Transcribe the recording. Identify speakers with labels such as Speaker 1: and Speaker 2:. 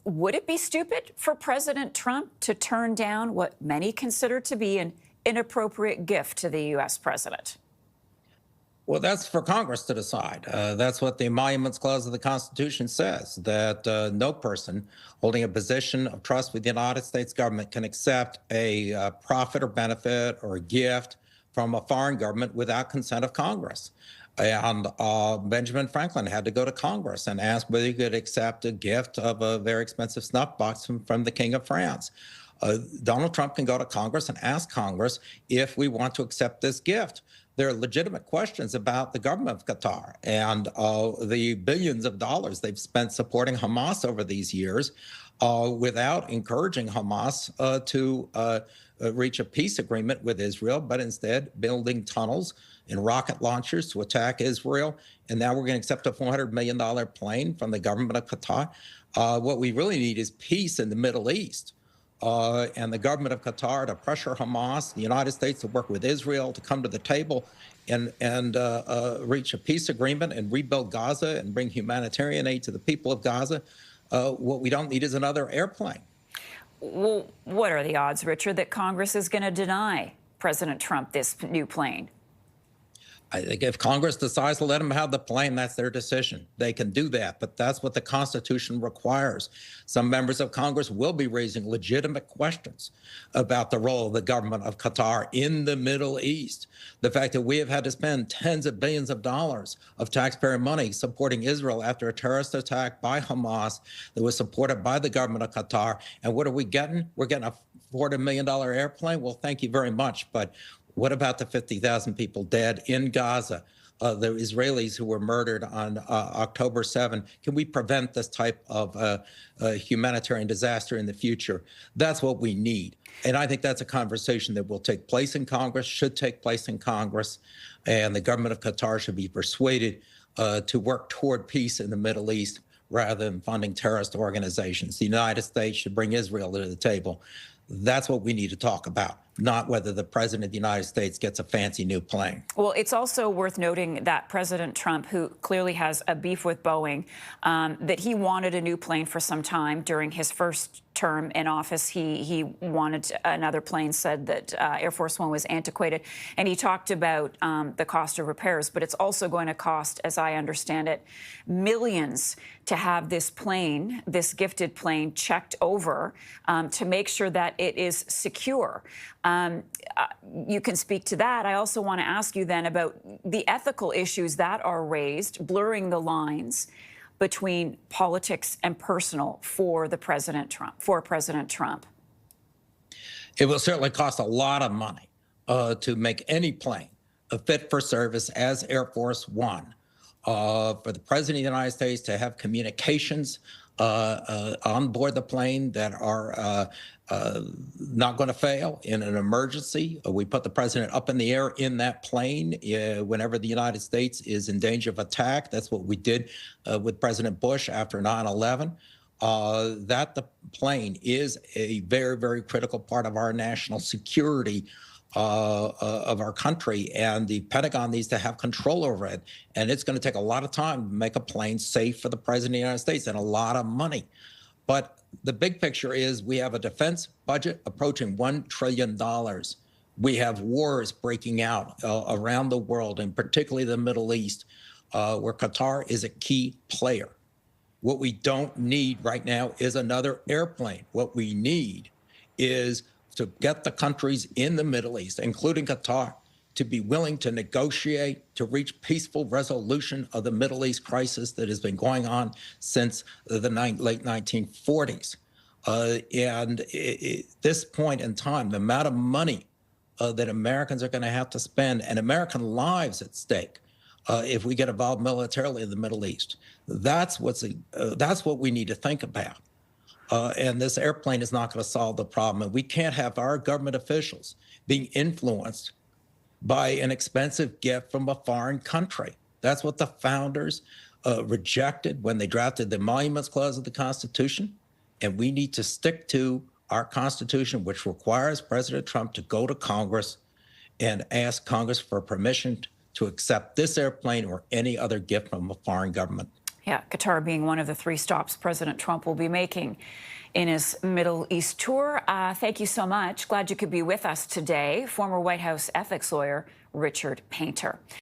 Speaker 1: Would it be stupid for President Trump to turn down what many consider to be an inappropriate gift to the U.S. president?
Speaker 2: Well, that's for Congress to decide. That's what the Emoluments Clause of the Constitution says, that no person holding a position of trust with the United States government can accept a profit or benefit or a gift from a foreign government without consent of Congress. And Benjamin Franklin had to go to Congress and ask whether he could accept a gift of a very expensive snuff box from the King of France. Donald Trump can go to Congress and ask Congress if we want to accept this gift. There are legitimate questions about the government of Qatar and the billions of dollars they've spent supporting Hamas over these years without encouraging Hamas to reach a peace agreement with Israel, but instead building tunnels and rocket launchers to attack Israel. And now we're going to accept a $400 million plane from the government of Qatar. What we really need is peace in the Middle East. And the government of Qatar to pressure Hamas, the United States to work with Israel to come to the table and reach a peace agreement and rebuild Gaza and bring humanitarian aid to the people of Gaza. What we don't need is another airplane.
Speaker 1: Well, what are the odds, Richard, that Congress is going to deny President Trump this new plane?
Speaker 2: I think if Congress decides to let them have the plane, that's their decision. They can do that, but that's what the Constitution requires. Some members of Congress will be raising legitimate questions about the role of the government of Qatar in the Middle East. The fact that we have had to spend tens of billions of dollars of taxpayer money supporting Israel after a terrorist attack by Hamas that was supported by the government of Qatar. And what are we getting? We're getting a $40 million airplane. Well, thank you very much. But what about the 50,000 people dead in Gaza, the Israelis who were murdered on October 7? Can we prevent this type of humanitarian disaster in the future? That's what we need. And I think that's a conversation that will take place in Congress, should take place in Congress, and the government of Qatar should be persuaded to work toward peace in the Middle East rather than funding terrorist organizations. The United States should bring Israel to the table. That's what we need to talk about, not whether the president of the United States gets a fancy new plane.
Speaker 1: Well, it's also worth noting that President Trump, who clearly has a beef with Boeing, that he wanted a new plane for some time during his first term in office. He wanted another plane, said that Air Force One was antiquated. And he talked about the cost of repairs, but it's also going to cost, as I understand it, millions to have this plane, this gifted plane, checked over to make sure that it is secure. You can speak to that. I also want to ask you then about the ethical issues that are raised, blurring the lines between politics and personal for President Trump.
Speaker 2: It will certainly cost a lot of money to make any plane a fit for service as Air Force One. For the president of the United States to have communications on board the plane that are not going to fail in an emergency. We put the president up in the air in that plane whenever the United States is in danger of attack. That's what we did with President Bush after 9/11. That the plane is a very, very critical part of our national security of our country, and the Pentagon needs to have control over it. And it's going to take a lot of time to make a plane safe for the president of the United States and a lot of money. But the big picture is we have a defense budget approaching $1 trillion. We have wars breaking out around the world, and particularly the Middle East, where Qatar is a key player. What we don't need right now is another airplane. What we need is to get the countries in the Middle East, including Qatar, to be willing to negotiate, to reach peaceful resolution of the Middle East crisis that has been going on since the late 1940s. And at this point in time, the amount of money that Americans are going to have to spend and American lives at stake if we get involved militarily in the Middle East, that's what we need to think about. And this airplane is not going to solve the problem. And we can't have our government officials being influenced by an expensive gift from a foreign country. That's what the founders rejected when they drafted the Emoluments Clause of the Constitution. And we need to stick to our Constitution, which requires President Trump to go to Congress and ask Congress for permission to accept this airplane or any other gift from a foreign government.
Speaker 1: Yeah, Qatar being one of the 3 stops President Trump will be making in his Middle East tour. Thank you so much. Glad you could be with us today. Former White House ethics lawyer Richard Painter.